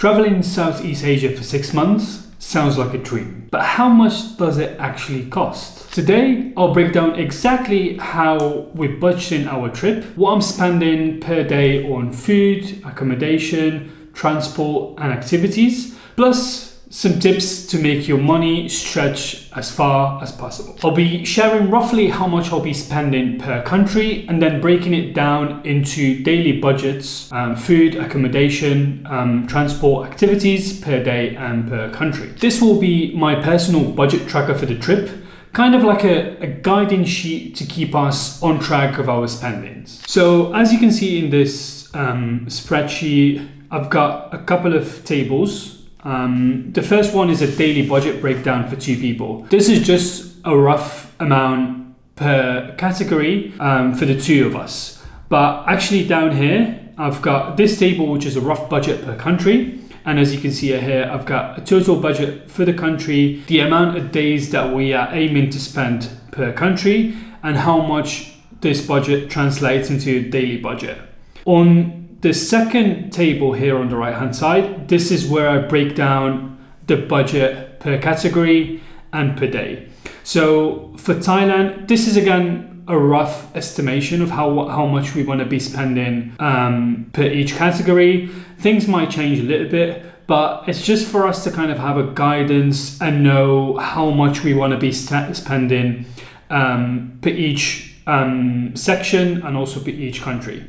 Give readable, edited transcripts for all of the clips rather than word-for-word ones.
Traveling Southeast Asia for 6 months sounds like a dream, but how much does it actually cost? Today, I'll break down exactly how we're budgeting our trip, what I'm spending per day on food, accommodation, transport, and activities, plus some tips to make your money stretch as far as possible. I'll be sharing roughly how much I'll be spending per country and then breaking it down into daily budgets, food, accommodation, transport, activities per day and per country. This will be my personal budget tracker for the trip, kind of like a guiding sheet to keep us on track of our spendings. So as you can see in this spreadsheet, I've got a couple of tables. The first one is a daily budget breakdown for 2 people. This is just a rough amount per category for the 2 of us. But actually down here, I've got this table, which is a rough budget per country. And as you can see here, I've got a total budget for the country, the amount of days that we are aiming to spend per country, and how much this budget translates into a daily budget. On the second table here on the right hand side, this is where I break down the budget per category and per day. So for Thailand, this is again a rough estimation of how much we want to be spending per each category. Things might change a little bit, but it's just for us to kind of have a guidance and know how much we want to be spending per each section and also per each country.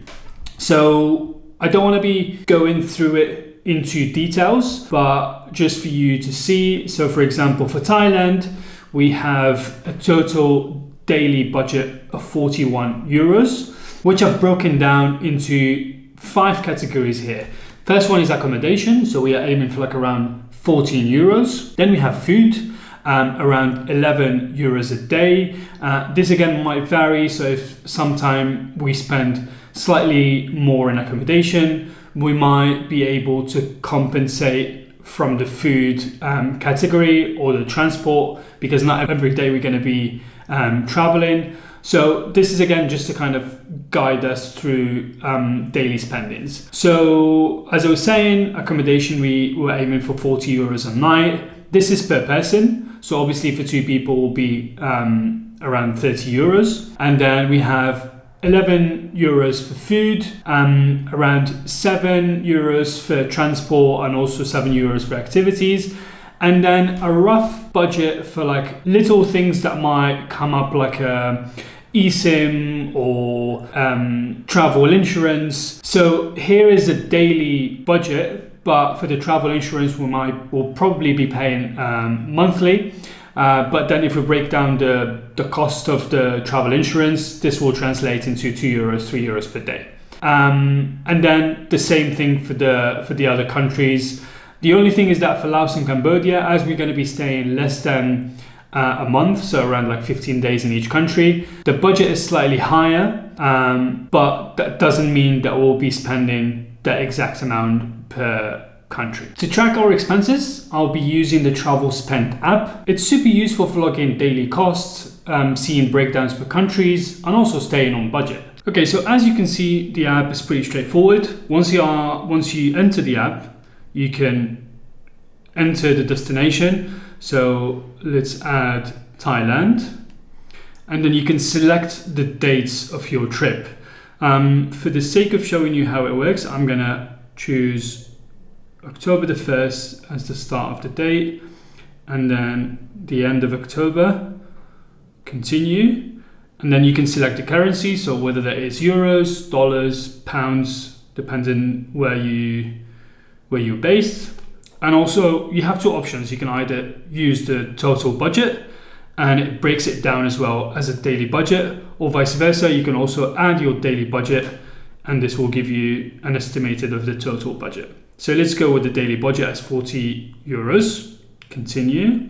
So I don't want to be going through it into details, but just for you to see. So for example, for Thailand, we have a total daily budget of 41 euros, which I've broken down into 5 categories here. First one is accommodation. So we are aiming for like around 14 euros. Then we have food, around 11 euros a day. This again might vary. So if sometime we spend slightly more in accommodation, we might be able to compensate from the food category or the transport, because not every day we're going to be traveling. So this is again just to kind of guide us through daily spendings. So as I was saying, accommodation, we were aiming for 40 euros a night. This is per person. So obviously for 2 people will be around 30 euros. And then we have 11 euros for food, around 7 euros for transport, and also 7 euros for activities. And then a rough budget for like little things that might come up, like eSIM or travel insurance. So here is a daily budget, but for the travel insurance, we'll probably be paying monthly. But then if we break down the cost of the travel insurance, this will translate into 2 euros, 3 euros per day. And then the same thing for the other countries. The only thing is that for Laos and Cambodia, as we're going to be staying less than a month, so around like 15 days in each country, the budget is slightly higher, but that doesn't mean that we'll be spending the exact amount per country. To track our expenses, I'll be using the Travel Spend app. It's super useful for logging daily costs, seeing breakdowns per countries, and also staying on budget. Okay, so as you can see, the app is pretty straightforward. Once you enter the app, you can enter the destination. So let's add Thailand, and then you can select the dates of your trip. For the sake of showing you how it works, I'm gonna choose October the 1st as the start of the date, and then the end of October, continue, and then you can select the currency, so whether that is euros, dollars, pounds, depending where you're based. And also you have 2 options. You can either use the total budget, and it breaks it down as well as a daily budget, or vice versa. You can also add your daily budget, and this will give you an estimated of the total budget. So let's go with the daily budget as 40 euros. Continue.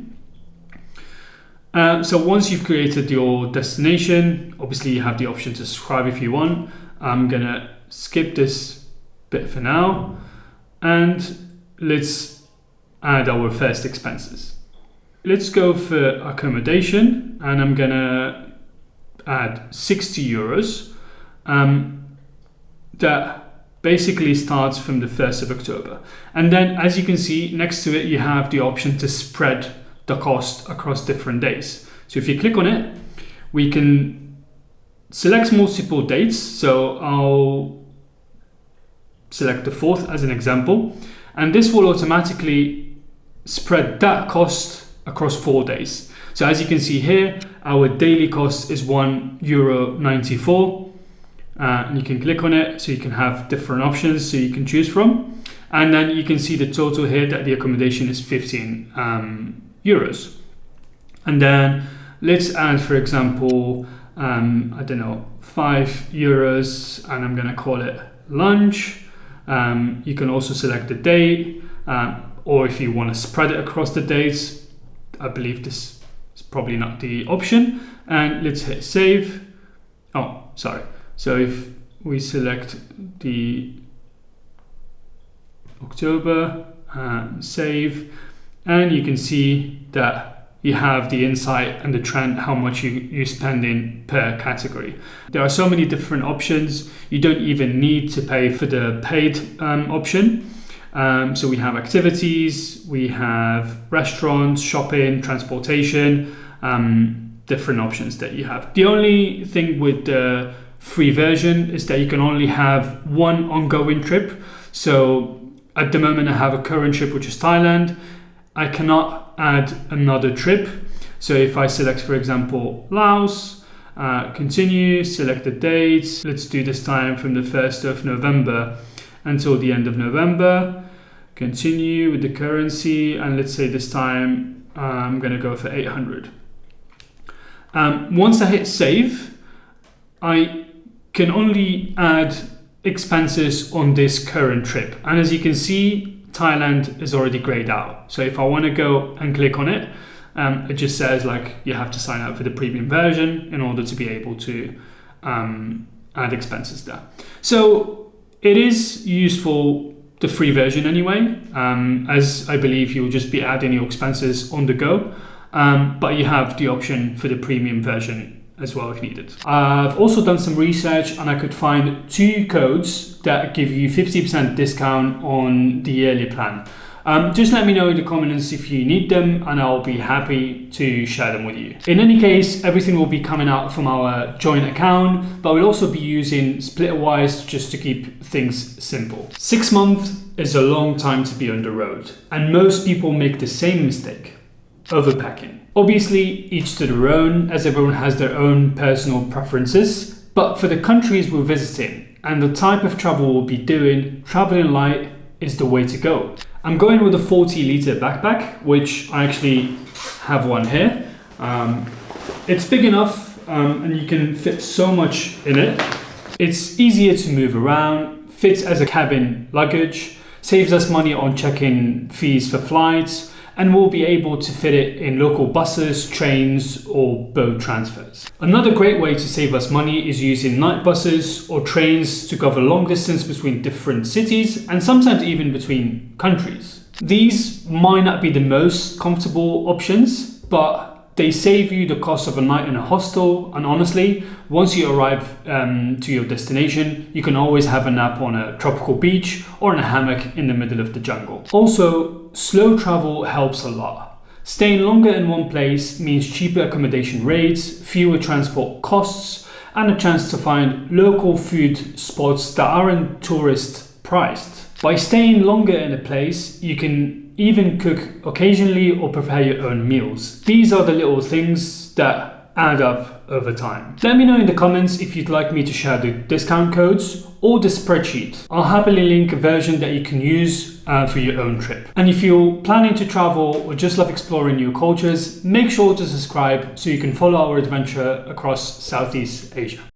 So once you've created your destination, obviously you have the option to subscribe if you want. I'm gonna skip this bit for now, and let's add our first expenses. Let's go for accommodation, and I'm gonna add 60 euros. That basically starts from the 1st of October. And then, as you can see, next to it, you have the option to spread the cost across different days. So if you click on it, we can select multiple dates. So I'll select the 4th as an example, and this will automatically spread that cost across 4 days. So as you can see here, our daily cost is €1.94. And you can click on it, so you can have different options so you can choose from. And then you can see the total here that the accommodation is 15 euros. And then let's add, for example, I don't know, 5 euros, and I'm gonna call it lunch. You can also select the date, or if you want to spread it across the dates, I believe this is probably not the option. And let's hit save. Oh, sorry. So if we select the October, save, and you can see that you have the insight and the trend, how much you spend in per category. There are so many different options. You don't even need to pay for the paid option. So we have activities, we have restaurants, shopping, transportation, different options that you have. The only thing with the free version is that you can only have one ongoing trip. So at the moment I have a current trip, which is Thailand. I cannot add another trip. So if I select, for example, Laos, continue, select the dates. Let's do this time from the 1st of November until the end of November. Continue with the currency, and let's say this time I'm gonna go for 800. Once I hit save, I can only add expenses on this current trip. And as you can see, Thailand is already grayed out. So if I want to go and click on it, it just says like you have to sign up for the premium version in order to be able to add expenses there. So it is useful, the free version anyway, as I believe you'll just be adding your expenses on the go. But you have the option for the premium version as well if needed. I've also done some research, and I could find 2 codes that give you 50% discount on the yearly plan. Just let me know in the comments if you need them, and I'll be happy to share them with you. In any case, everything will be coming out from our joint account, but we'll also be using Splitwise just to keep things simple. 6 months is a long time to be on the road, and most people make the same mistake: overpacking. Obviously, each to their own, as everyone has their own personal preferences, but for the countries we're visiting and the type of travel we'll be doing, traveling light is the way to go. I'm going with a 40-litre backpack, which I actually have one here. It's big enough and you can fit so much in it. It's easier to move around, fits as a cabin luggage, saves us money on check-in fees for flights, and we'll be able to fit it in local buses, trains, or boat transfers. Another great way to save us money is using night buses or trains to cover long distance between different cities and sometimes even between countries. These might not be the most comfortable options, but they save you the cost of a night in a hostel, and honestly, once you arrive to your destination, you can always have a nap on a tropical beach or in a hammock in the middle of the jungle. Also, slow travel helps a lot. Staying longer in one place means cheaper accommodation rates, fewer transport costs, and a chance to find local food spots that aren't tourist priced. By staying longer in a place, you can even cook occasionally or prepare your own meals. These are the little things that add up over time. Let me know in the comments if you'd like me to share the discount codes or the spreadsheet. I'll happily link a version that you can use for your own trip. And if you're planning to travel or just love exploring new cultures, make sure to subscribe so you can follow our adventure across Southeast Asia.